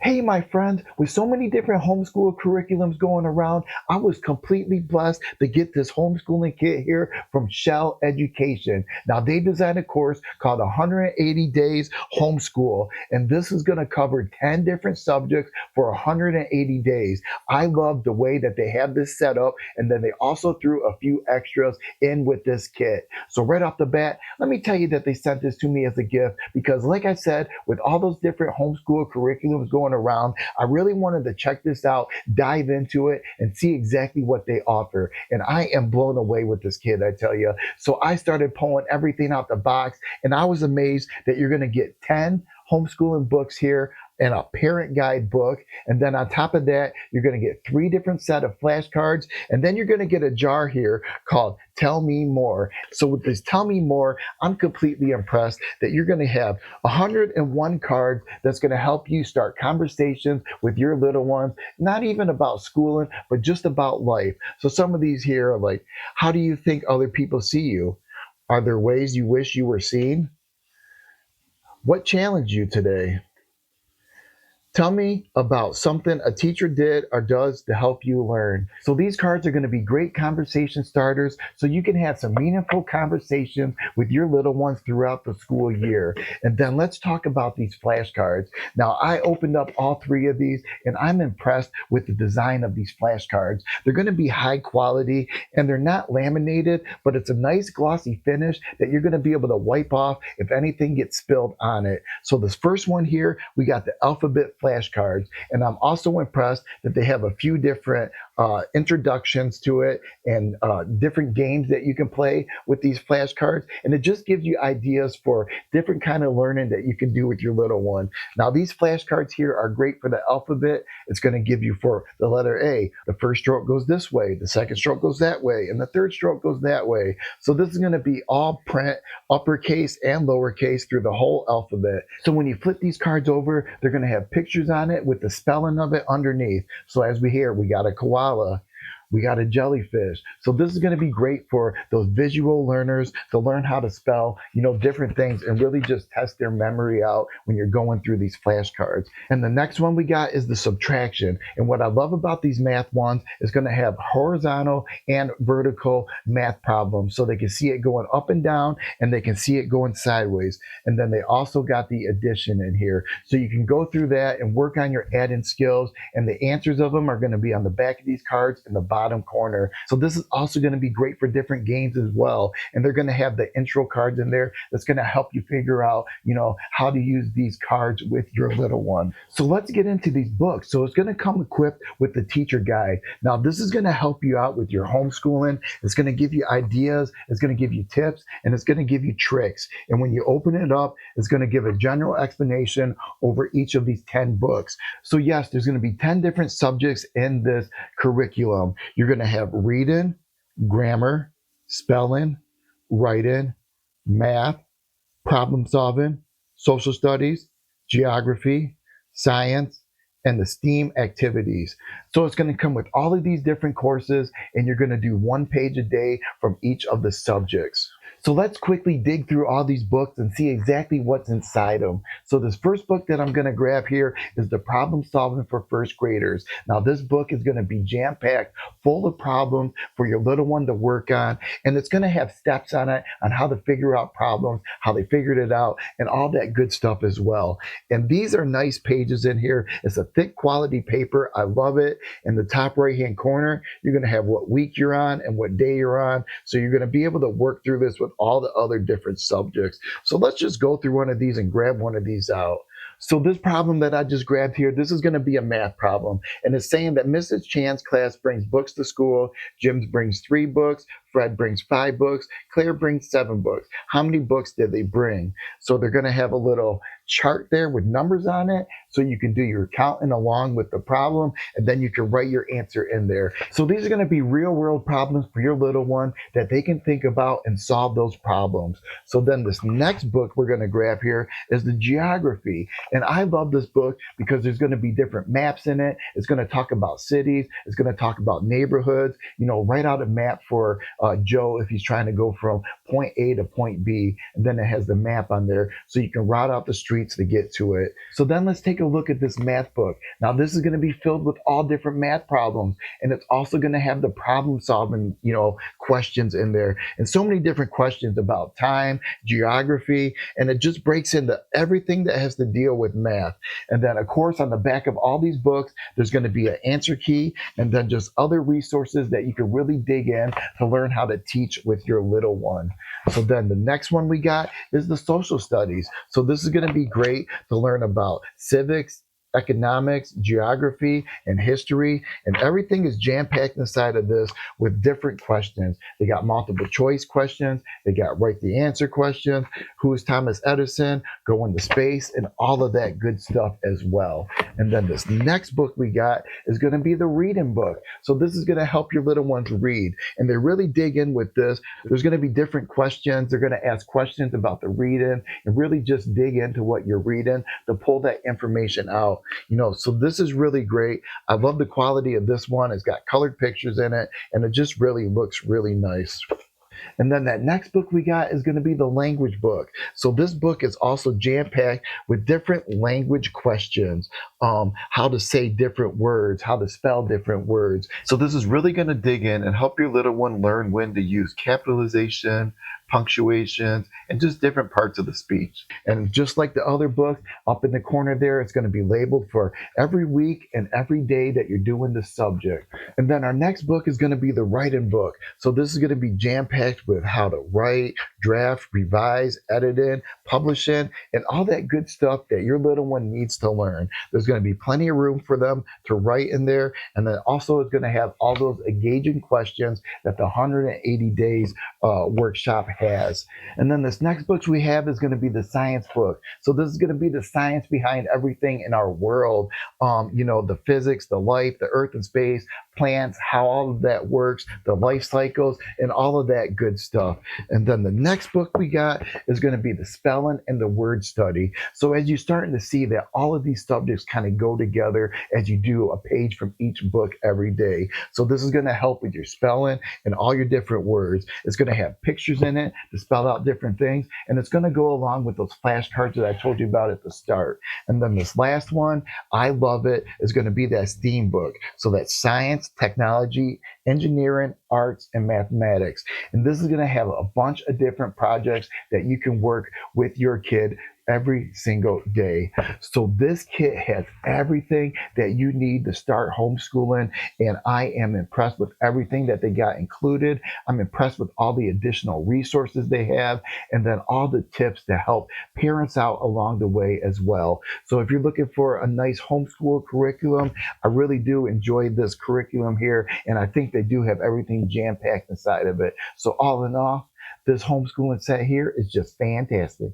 Hey, my friends, with so many different homeschool curriculums going around, I was completely blessed to get this homeschooling kit here from Shell Education. Now, they designed a course called 180 Days Homeschool, and this is going to cover 10 different subjects for 180 days. I love the way that they have this set up, and then they also threw a few extras in with this kit. So, right off the bat, let me tell you that they sent this to me as a gift because, like I said, with all those different homeschool curriculums going around, I really wanted to check this out, dive into it, and see exactly what they offer. And I am blown away with this kit, I tell you. So I started pulling everything out the box, and I was amazed that you're going to get 10 homeschooling books here and a parent guide book. And then on top of that, you're going to get 3 different set of flashcards. And then you're going to get a jar here called Tell Me More. So with this Tell Me More, I'm completely impressed that you're going to have 101 cards that's going to help you start conversations with your little ones, not even about schooling, but just about life. So some of these here are like, how do you think other people see you? Are there ways you wish you were seen? What challenged you today? Tell me about something a teacher did or does to help you learn. So these cards are going to be great conversation starters so you can have some meaningful conversations with your little ones throughout the school year. And then let's talk about these flashcards. Now, I opened up all 3 of these and I'm impressed with the design of these flashcards. They're going to be high quality and they're not laminated, but it's a nice glossy finish that you're going to be able to wipe off if anything gets spilled on it. So this first one here, we got the alphabet flashcards, and I'm also impressed that they have a few different introductions to it and different games that you can play with these flashcards, and it just gives you ideas for different kind of learning that you can do with your little one. Now these flashcards here are great for the alphabet. It's going to give you for the letter A, the first stroke goes this way, the second stroke goes that way, and the third stroke goes that way. So this is going to be all print uppercase and lowercase through the whole alphabet. So when you flip these cards over, they're going to have pictures on it with the spelling of it underneath. So as we hear, we got a koala, we got a jellyfish. So this is going to be great for those visual learners to learn how to spell, different things and really just test their memory out when you're going through these flashcards. And the next one we got is the subtraction. And what I love about these math ones is going to have horizontal and vertical math problems. So they can see it going up and down and they can see it going sideways. And then they also got the addition in here. So you can go through that and work on your add-in skills. And the answers of them are going to be on the back of these cards in the bottom corner. So this is also going to be great for different games as well. And they're going to have the intro cards in there that's going to help you figure out, how to use these cards with your little one. So let's get into these books. So it's going to come equipped with the teacher guide. Now this is going to help you out with your homeschooling. It's going to give you ideas. It's going to give you tips and it's going to give you tricks. And when you open it up, it's going to give a general explanation over each of these 10 books. So yes, there's going to be 10 different subjects in this curriculum. You're going to have reading, grammar, spelling, writing, math, problem solving, social studies, geography, science, and the STEAM activities. So it's going to come with all of these different courses, and you're going to do 1 page a day from each of the subjects. So let's quickly dig through all these books and see exactly what's inside them. So this first book that I'm going to grab here is the Problem Solving for First Graders. Now this book is going to be jam-packed, full of problems for your little one to work on. And it's going to have steps on it on how to figure out problems, how they figured it out, and all that good stuff as well. And these are nice pages in here. It's a thick quality paper. I love it. In the top right-hand corner, you're going to have what week you're on and what day you're on. So you're going to be able to work through this with all the other different subjects. So let's just go through one of these and grab one of these out. So this problem that I just grabbed here, this is going to be a math problem. And it's saying that Mrs. Chan's class brings books to school. Jim brings 3 books. Fred brings 5 books. Claire brings 7 books. How many books did they bring? So they're going to have a little chart there with numbers on it so you can do your counting along with the problem and then you can write your answer in there. So these are going to be real world problems for your little one that they can think about and solve those problems. So then this next book we're going to grab here is the geography. And I love this book because there's going to be different maps in it. It's going to talk about cities. It's going to talk about neighborhoods, write out a map for Joe if he's trying to go from point A to point B. And then it has the map on there so you can route out the street streets to get to it. So then let's take a look at this math book. Now this is going to be filled with all different math problems, and it's also going to have the problem solving, questions in there, and so many different questions about time, geography, and it just breaks into everything that has to deal with math. And then of course on the back of all these books, there's going to be an answer key, and then just other resources that you can really dig in to learn how to teach with your little one. So then the next one we got is the social studies. So this is going to be great to learn about civics, economics, geography, and history. And everything is jam packed inside of this with different questions. They got multiple choice questions, they got right the answer questions, who is Thomas Edison, go into space, and all of that good stuff as well. And then this next book we got is going to be the reading book. So this is going to help your little ones read. And they really dig in with this. There's going to be different questions. They're going to ask questions about the reading and really just dig into what you're reading to pull that information out. So this is really great. I love the quality of this one. It's got colored pictures in it, and it just really looks really nice. And then that next book we got is going to be the language book. So this book is also jam-packed with different language questions, how to say different words, how to spell different words. So this is really going to dig in and help your little one learn when to use capitalization, punctuations, and just different parts of the speech. And just like the other book, up in the corner there, it's going to be labeled for every week and every day that you're doing the subject. And then our next book is going to be the writing book. So this is going to be jam-packed with how to write, draft, revise, edit in, publish in, and all that good stuff that your little one needs to learn. There's going to be plenty of room for them to write in there. And then also it's going to have all those engaging questions that the 180 days workshop has. And then this next book we have is going to be the science book. So this is going to be the science behind everything in our world. The physics, the life, the earth and space, plants, how all of that works, the life cycles, and all of that good stuff. And then the next book we got is going to be the spelling and the word study. So as you're starting to see that all of these subjects kind of go together as you do a page from each book every day. So this is going to help with your spelling and all your different words. It's going to have pictures in it to spell out different things, and it's going to go along with those flashcards that I told you about at the start. And then this last one, I love it, is going to be that STEAM book. So that's science, technology, engineering, arts, and mathematics. And this is going to have a bunch of different projects that you can work with your kid every single day. So this kit has everything that you need to start homeschooling, and I am impressed with everything that they got included. I'm impressed with all the additional resources they have, and then all the tips to help parents out along the way as well. So if you're looking for a nice homeschool curriculum, I really do enjoy this curriculum here, and I think they do have everything jam-packed inside of it. So all in all, this homeschooling set here is just fantastic.